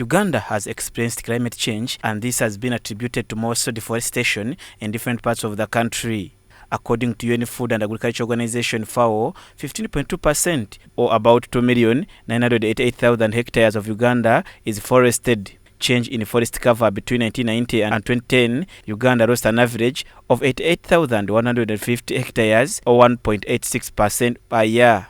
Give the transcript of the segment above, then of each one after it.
Uganda has experienced climate change, and this has been attributed to more deforestation in different parts of the country. According to UN Food and Agriculture Organization FAO, 15.2% or about 2,988,000 hectares of Uganda is forested. Change in forest cover between 1990 and 2010, Uganda lost an average of 88,150 hectares or 1.86% per year.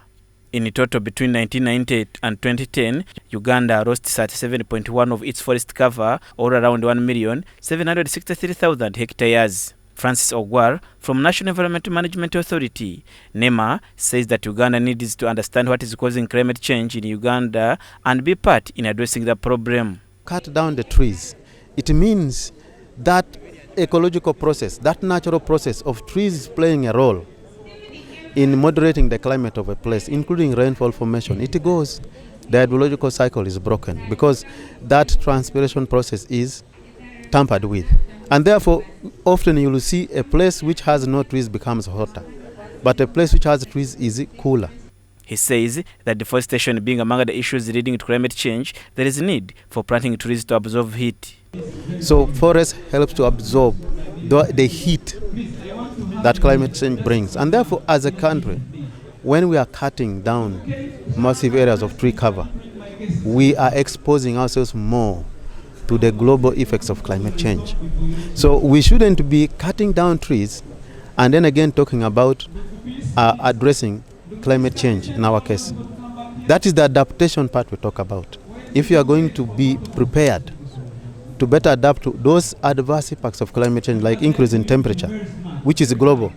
In total, between 1990 and 2010, Uganda lost 37.1% of its forest cover, or around 1,763,000 hectares. Francis Ogwar from National Environment Management Authority, NEMA, says that Uganda needs to understand what is causing climate change in Uganda and be part in addressing the problem. Cut down the trees. It means that ecological process, that natural process of trees playing a role in moderating the climate of a place, including rainfall formation, it goes. The hydrological cycle is broken because that transpiration process is tampered with. And therefore, often you will see a place which has no trees becomes hotter, but a place which has trees is cooler. He says that deforestation being among the issues leading to climate change, there is a need for planting trees to absorb heat. So forest helps to absorb the heat that climate change brings. And therefore, as a country, when we are cutting down massive areas of tree cover, we are exposing ourselves more to the global effects of climate change. So we shouldn't be cutting down trees and then again talking about addressing climate change in our case. That is the adaptation part we talk about. If you are going to be prepared to better adapt to those adverse impacts of climate change, like increase in temperature, which is global,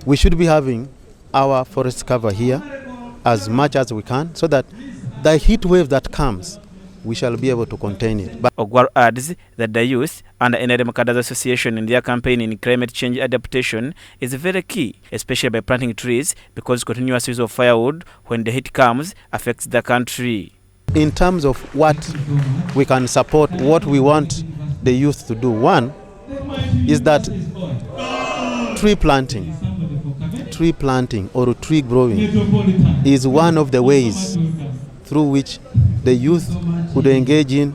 we should be having our forest cover here as much as we can, so that the heat wave that comes, we shall be able to contain it. But Ogwar adds that the youth and the NRM Cadres Association in their campaign in climate change adaptation is very key, especially by planting trees, because continuous use of firewood when the heat comes affects the country. In terms of what we can support, what we want the youth to do, one is that tree planting or tree growing is one of the ways through which the youth could engage in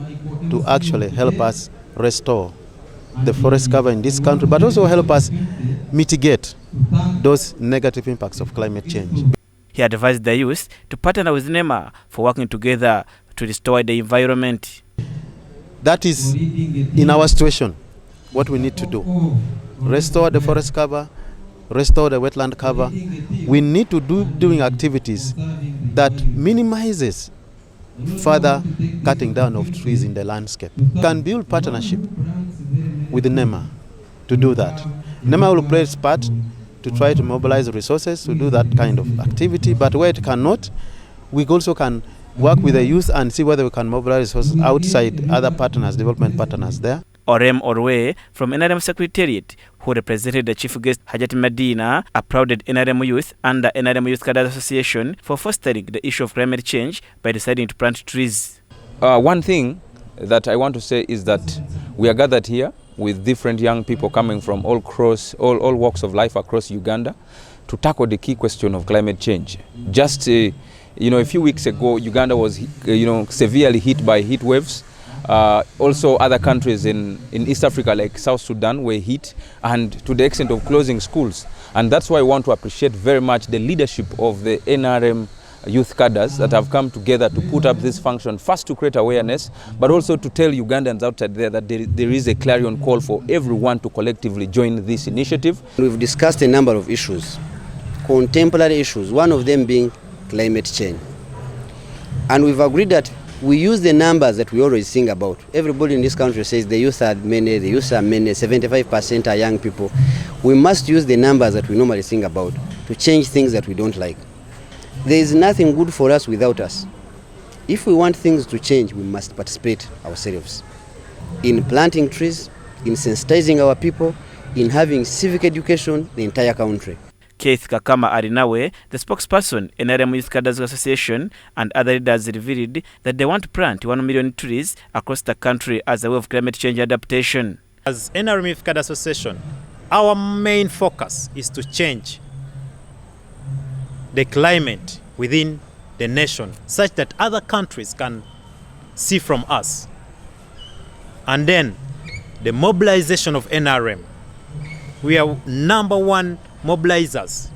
to actually help us restore the forest cover in this country, but also help us mitigate those negative impacts of climate change. He advised the youth to partner with NEMA for working together to restore the environment. That is, in our situation, what we need to do. Restore the forest cover, restore the wetland cover. We need to doing activities that minimizes further cutting down of trees in the landscape. We can build partnership with NEMA to do that. NEMA will play its part to try to mobilize resources to do that kind of activity, but where it cannot, we also can work with the youth and see whether we can mobilize resources outside other partners, development partners there. Orem Orwe from NRM Secretariat, who represented the chief guest Hajat Medina, applauded NRM Youth and the NRM Youth Cadres Association for fostering the issue of climate change by deciding to plant trees. One thing that I want to say is that we are gathered here with different young people coming from all walks of life across Uganda to tackle the key question of climate change. Just a few weeks ago, Uganda was severely hit by heat waves. Also other countries in East Africa like South Sudan were hit, and to the extent of closing schools. And that's why I want to appreciate very much the leadership of the NRM youth cadres that have come together to put up this function, first to create awareness, but also to tell Ugandans outside there that there is a clarion call for everyone to collectively join this initiative. We've discussed a number of issues, contemporary issues, one of them being climate change. And we've agreed that we use the numbers that we always sing about. Everybody in this country says the youth are many, 75% are young people. We must use the numbers that we normally sing about to change things that we don't like. There is nothing good for us without us. If we want things to change, we must participate ourselves in planting trees, in sensitizing our people, in having civic education, the entire country. Keith Kakama Arinawe, the spokesperson in NRM Youth Cadres Association, and other leaders revealed that they want to plant 1 million trees across the country as a way of climate change adaptation. As NRM Youth Cadres Association, our main focus is to change the climate within the nation such that other countries can see from us. And then the mobilization of NRM. We are #1 mobilizers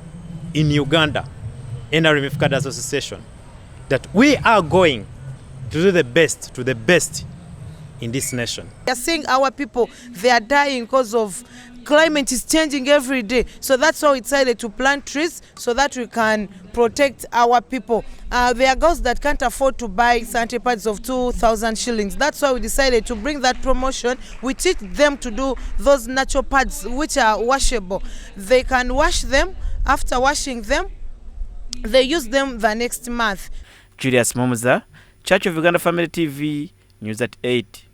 in Uganda, NRM Ifcadas Association, that we are going to do the best in this nation. We are seeing our people, they are dying because of climate is changing every day. So that's why we decided to plant trees so that we can protect our people. There are girls that can't afford to buy sanitary pads of 2,000 shillings. That's why we decided to bring that promotion. We teach them to do those natural pads which are washable. They can wash them. After washing them, they use them the next month. Julius Momuza, Church of Uganda Family TV, News at 8.